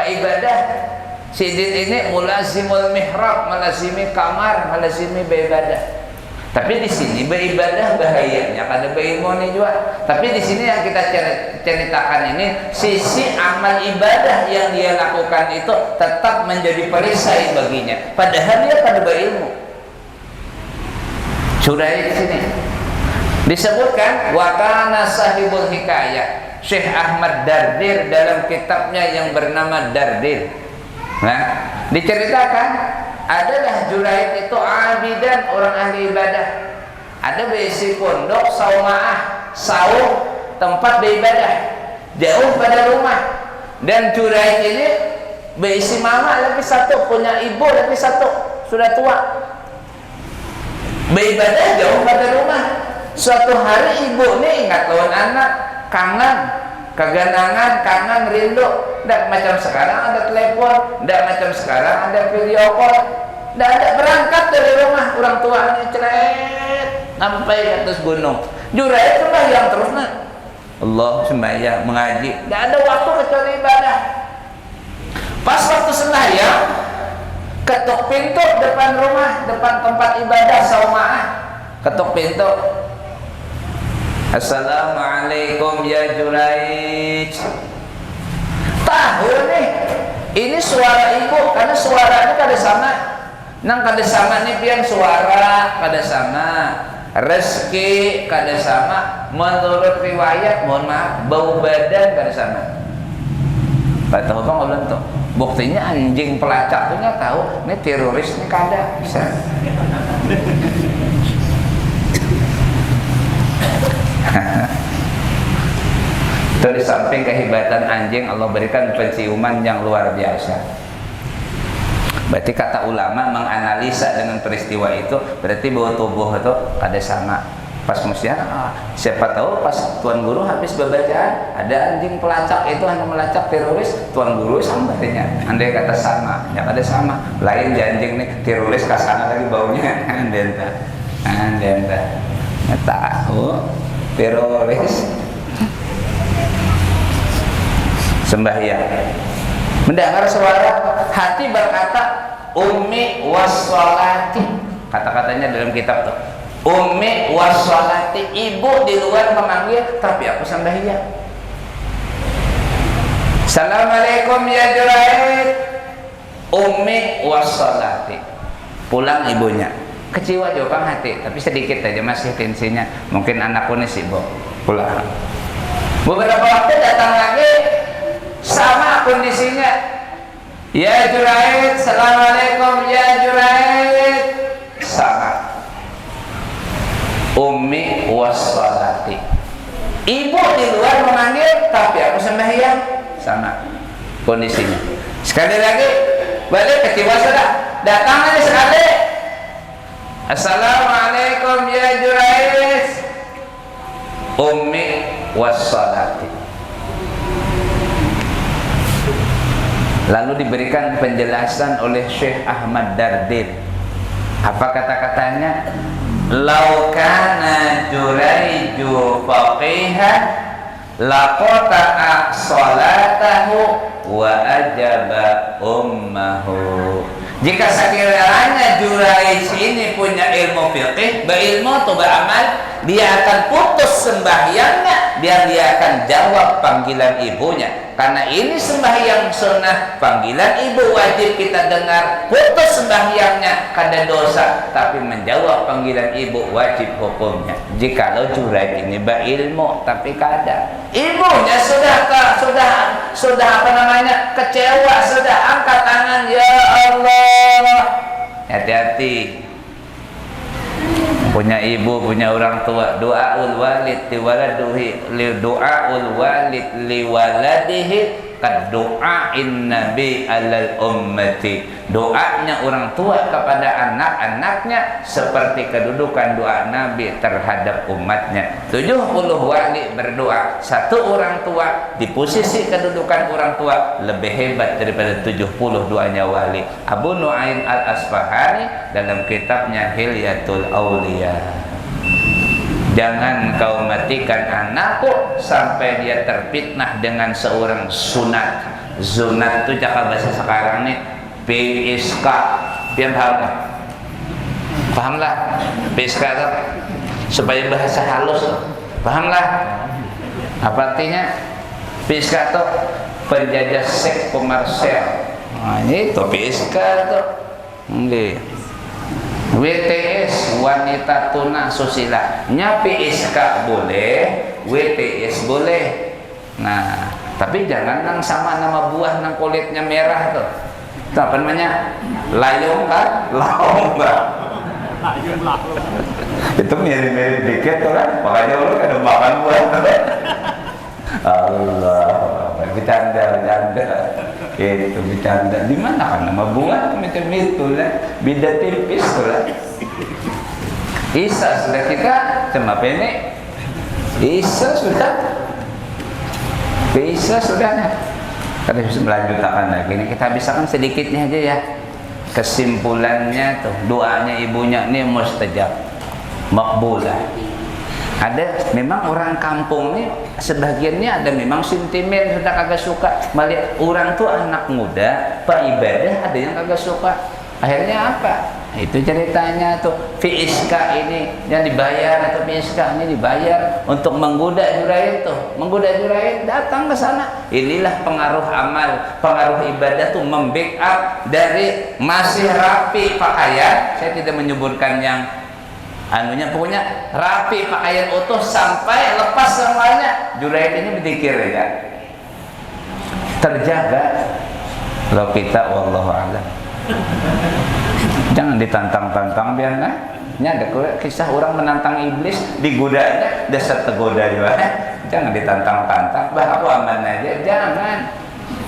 Ibadah Sidin ini mulazimul mihrab, melazimi kamar, melazimi beribadah. Tapi di sini beribadah bahayanya kada berilmu nih juga. Tapi di sini yang kita ceritakan ini sisi amal ibadah yang dia lakukan itu tetap menjadi perisai baginya. Padahal dia kada berilmu. Sudah di sini disebutkan wa kana sahibul hikayah. Syekh Ahmad Dardir dalam kitabnya yang bernama Dardir. Nah, diceritakan adalah Juraid itu abidan, orang ahli ibadah. Ada berisi pondok, saumaah, saung, tempat beribadah jauh pada rumah. Dan Juraid ini berisi mama lagi satu, punya ibu lagi satu, sudah tua. Beribadah jauh pada rumah. Suatu hari ibu ini ingat lawan anak, kangen, keganangan, kangen, rindu. Ndak macam sekarang ada telepon, ndak macam sekarang ada video call, ndak ada berangkat dari rumah orang tuanya ceret sampai ke atas gunung. Juraid itulah yang terus Allah sembahyang mengaji, ndak ada waktu kecuali ibadah. Pas waktu sembahyang ketuk pintu depan rumah, depan tempat ibadah saumaah, ketuk pintu. Assalamualaikum ya Juraid. Tahu nih, ini suara ibu karena suaranya kada sama. Nang kada sama nih pian suara kada sama, rezeki kada sama. Menurut riwayat, mohon maaf, bau badan kada sama. Pak tahu bang ulun tuh. Buktinya anjing pelacak tuh nggak tahu. Ini teroris nih kada bisa. Dari samping kehebatan anjing, Allah berikan penciuman yang luar biasa. Berarti kata ulama menganalisa dengan peristiwa itu, berarti bahwa tubuh itu ada sama. Pas musian, siapa tahu pas tuan guru habis bacaan ada anjing pelacak itu hanya melacak teroris, tuan guru sambarnya. Andai kata sama, ya ada sama. Lain di anjing nih teroris kasana lagi baunya, andenta, nggak tahu teroris. Sembahyang mendengar suara hati berkata ummi wassolati, kata-katanya dalam kitab tuh ummi wassolati, ibu di luar memanggil tapi aku sembahyang. Assalamualaikum ya Juraid, ummi wassolati, pulang ibunya. Kecewa juga hati tapi sedikit aja masih tensinya, mungkin anakku nih sibuk pulang. Beberapa waktu datang lagi sama kondisinya. Ya Juraid, assalamualaikum ya Juraid, sama. Ummi wassalati, ibu di luar memanggil tapi aku sembahyang, sama kondisinya. Sekali lagi balik kecewa sudah, datang aja sekali. Assalamualaikum ya Juraid, ummi wassalati. Lalu diberikan penjelasan oleh Syekh Ahmad Dardir. Apa kata-katanya? Lau kana Juraiju faqihan laqata'a salatahu wa ajaba ummahu. Jika sekiranya Juraij ini punya ilmu fiqih, berilmu atau beramal, dia akan putus sembahyangnya dan dia akan jawab panggilan ibunya. Karena ini sembahyang sunnah, panggilan ibu wajib kita dengar. Putus sembahyangnya kada dosa, tapi menjawab panggilan ibu wajib hukumnya. Jikalau Juraij ini berilmu tapi kada, ibunya sudah apa namanya kecewa, sudah angkat tangan, ya Allah. Hati-hati, punya ibu, punya orang tua. Doaul walid liwaladihi, doaul walid liwaladihi Doain nabi alal ummati, doanya orang tua kepada anak-anaknya seperti kedudukan doa nabi terhadap umatnya. 70 wali berdoa, satu orang tua di posisi kedudukan orang tua lebih hebat daripada 70 doanya wali. Abu Nu'aim al-Asfahani dalam kitabnya Hilyatul Auliya, jangan kau matikan anakku sampai dia terfitnah dengan seorang sunat. Sunat itu cakap bahasa sekarang nih PSK, pian tahu kan? Pahamlah PSK itu supaya bahasa halus, pahamlah apa artinya? PSK itu penjajah seks komersial. Nah, ini itu PSK itu. WTS, wanita tuna susila, nya PSK boleh, WTS boleh. Nah, tapi jangan nang sama nama buah nang kulitnya merah tuh. Itu apa namanya? Layung kan? Laung kan? Itu mirip-mirip dikit tuh kan? Makanya lu kada makan buah. Allah, bercanda. Itu bercanda. Di mana kan nama buah macam itu lah, beda tipis tuh lah. Isa sudah kita cuma pendek. Isa sudah Kita bisa melanjutkan lagi. Ini kita bisakan sedikitnya aja ya. Kesimpulannya tuh doanya ibunya ini mustajab, makbulah. Ada memang orang kampung nih sebagiannya ada memang sentimen, sudah kagak suka melihat orang tuh anak muda pak ibadah, ada yang kagak suka. Akhirnya apa? Itu ceritanya tuh PSK ini yang dibayar, atau PSK ini dibayar untuk menggoda Juraid tuh, menggoda Juraid datang ke sana. Inilah pengaruh amal, pengaruh ibadah tuh membackup dari masih rapi pakaian. Saya tidak menyebutkan yang anunya, pokoknya rapi pakaian utuh sampai lepas semuanya. Juraid ini berzikir ya, terjaga. Kalau kita wallahu a'lam, jangan ditantang-tantang biarlah. Ini ada kisah orang menantang iblis, digodanya dasar tergoda juga. Jangan ditantang-tantang, bah aku aman aja, jangan.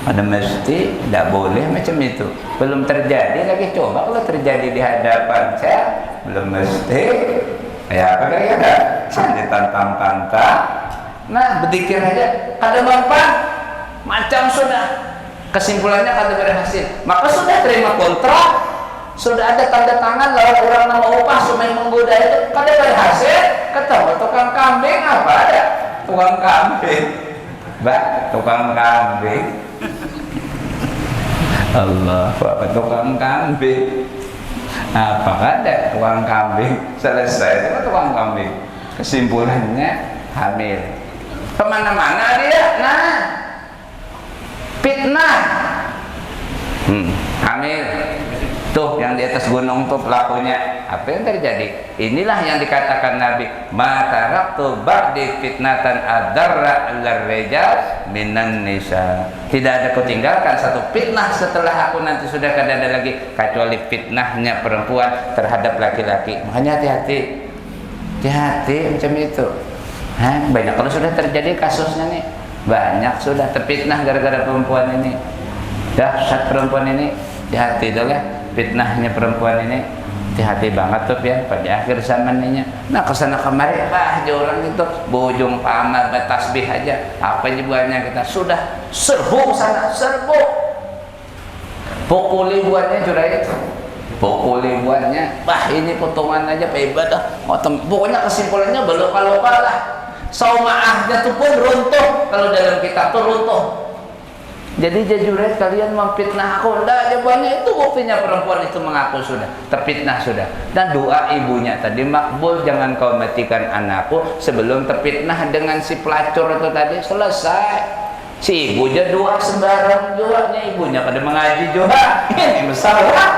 Ada mesti tidak boleh macam itu. Belum terjadi lagi, coba kalau terjadi di hadapan saya, belum mesti. Ya apa ya, jangan ditantang-tantang. Nah, berzikir aja, kada mampan, macam sudah. Kesimpulannya kada berhasil, maka sudah terima kontrak, sudah ada tanda tangan lawan orang nama upah, cuma menggoda itu kada berhasil. Ketemu tukang kambing, apa ada tukang kambing, mbak, tukang kambing. Allah, apa tukang kambing? Apa ada tukang kambing? Selesai itu tukang kambing. Kesimpulannya hamil. Kemana-mana dia, nah fitnah, hamil. Tuh yang di atas gunung tuh pelakunya. Apa yang terjadi? Inilah yang dikatakan Nabi, ma taraktu ba'di fitnatan adarra al-rijal minan nisa. Tidak ada kutinggalkan satu fitnah setelah aku nanti sudah kada ada lagi kecuali fitnahnya perempuan terhadap laki-laki. Makanya hati-hati. Hati-hati macam itu. Banyak kalau sudah terjadi kasusnya nih. Banyak sudah terfitnah gara-gara perempuan ini. Dahsyat perempuan ini. Hati-hati dah lah. Fitnahnya perempuan ini hati-hati banget tuh ya pada akhir zaman ini. Nah kesana kemari aja orang itu bojong pamer bertasbih aja, apa buahnya kita sudah serbu sana, serbu pukuli buahnya Juraid, pukuli buahnya, ini potongan aja ibadah. Pokoknya kesimpulannya belupa-lupa lah. Saumaahnya tuh pun runtuh, kalau dalam kitab tuh runtuh. Jadi Juraid kalian memfitnah aku, enggak, jawabannya itu buktinya perempuan itu mengaku sudah terfitnah sudah. Dan doa ibunya tadi makbul, jangan kau matikan anakku sebelum terfitnah dengan si pelacur itu tadi. Selesai. Si ibunya doa sembarang, doanya ibunya pada mengaji juga. Ini masalah.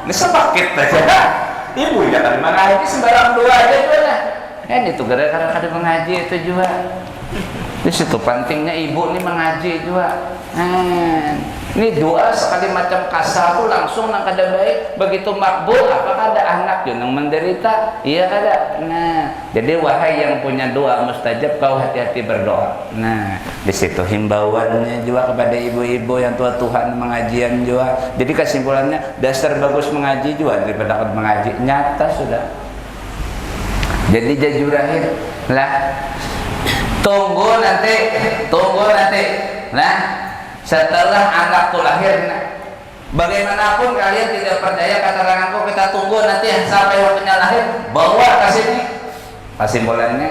Ini sepakit aja. Ibunya pada mengaji sembarang doa aja juga. Ini tuh gara-gara kada mengaji itu juga. Di situ pentingnya ibu nih mengaji juga. Ini doa sekali macam kasar tuh langsung nang kada baik, begitu makbul. Apakah ada anak yang menderita? Iya kada. Nah, jadi wahai yang punya doa mustajab, kau hati-hati berdoa. Nah, di situ himbauannya juga kepada ibu-ibu yang tua Tuhan mengajian juga. Jadi kesimpulannya dasar bagus mengaji juga daripada mengaji nyata sudah. Jadi jajurahir lah. Tunggu nanti. Nah, setelah anak tuh lahir, nah, bagaimanapun kalian tidak percaya keteranganku, kita tunggu nanti sampai waktunya lahir, bawa ke sini. Kesimpulannya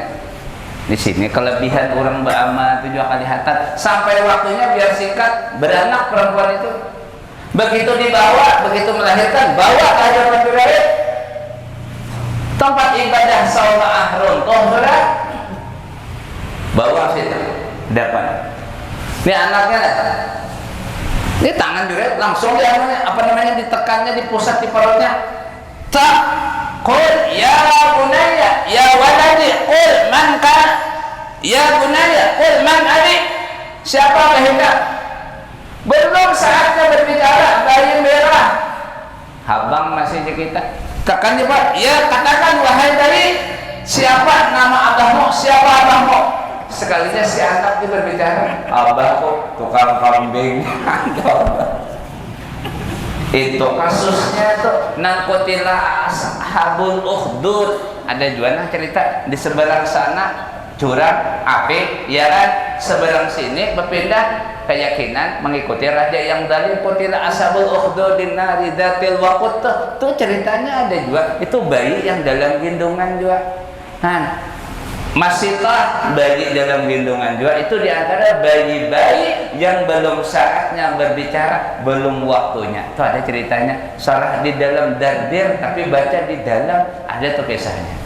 di sini kelebihan orang beramal itu juga kelihatan. Sampai waktunya biar singkat, beranak perempuan itu. Begitu dibawa, begitu melahirkan, bawa ke hadapan Jibril. Tempat ibadah sauma ahrun, tohra. Bawa situ, depan. Ini anaknya datang. Ini tangan juga langsung dia ditekannya di pusat di perutnya. Tak, qul ya bunayya, ya waladi, qul man ka, ya bunayya, qul man ali. Siapa kehendak? Belum saatnya berbicara, bayi merah. Habang masih di kita. Tekan dia Pak, ya katakan wahai bayi, siapa nama abahmu, siapa abahmu? Sekalinya si anak itu berbicara, abahku tukang kambing. Itu kasusnya tuh nangkutila ashabul ukhdud. Ada juga cerita di seberang sana jurang api, ya kan? Seberang sini berpindah keyakinan mengikuti raja yang zalim. Kutila ashabul ukhdud dinari dzatil waqut. Tuh ceritanya ada juga. Itu bayi yang dalam gendongan juga. Masihlah bayi dalam gendongan juga, itu diantara bayi-bayi yang belum saatnya berbicara, belum waktunya. Itu ada ceritanya, sarah di dalam dardir tapi baca di dalam, ada tuh kisahnya.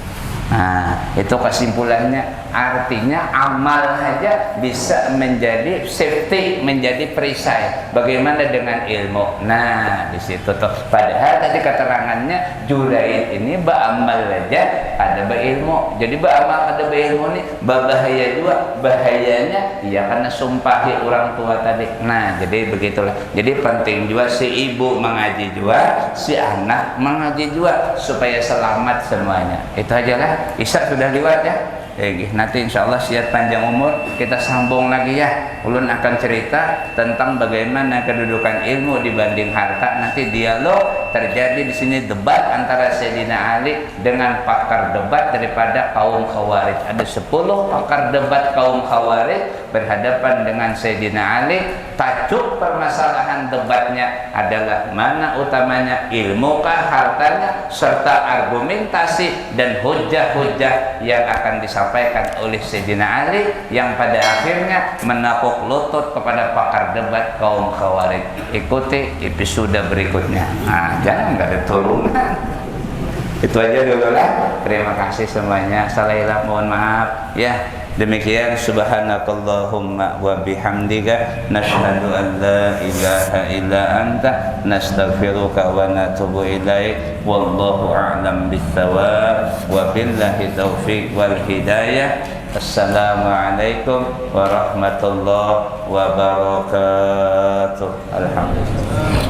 Nah, itu kesimpulannya, artinya amal saja bisa menjadi safety, menjadi perisai. Bagaimana dengan ilmu? Nah, di situ tuh. Padahal tadi keterangannya Juraid ini beramal saja ada berilmu. Jadi beramal ada berilmu nih berbahaya juga. Bahayanya ya karena sumpahi orang tua tadi. Nah, jadi begitulah. Jadi penting juga si ibu mengaji juga, si anak mengaji juga supaya selamat semuanya. Itu aja lah. Isya sudah lewat ya. Nanti insya Allah siap panjang umur kita sambung lagi ya. Ulun akan cerita tentang bagaimana kedudukan ilmu dibanding harta. Nanti dialog terjadi di sini, debat antara Sayyidina Ali dengan pakar debat daripada kaum Khawarij. Ada 10 pakar debat kaum Khawarij berhadapan dengan Sayyidina Ali. Tajuk permasalahan debatnya adalah mana utamanya, ilmukah, hartanya, serta argumentasi dan hujah-hujah yang akan disampaikan oleh Sayyidina Ali yang pada akhirnya menapuk lutut kepada pakar debat kaum Khawarij. Ikuti episode berikutnya. Jangan nggak ada turunan. Itu aja dulu lah. Terima kasih semuanya. Salah hilaf mohon maaf ya. Demikian subhanakallahumma wa bihamdika nashhadu an la ilaha illa anta nastaghfiruka wa natubu ilaik. Wallahu a'lam bissawab wa billahi taufiq wal hidayah. Assalamualaikum warahmatullahi wabarakatuh. Alhamdulillah.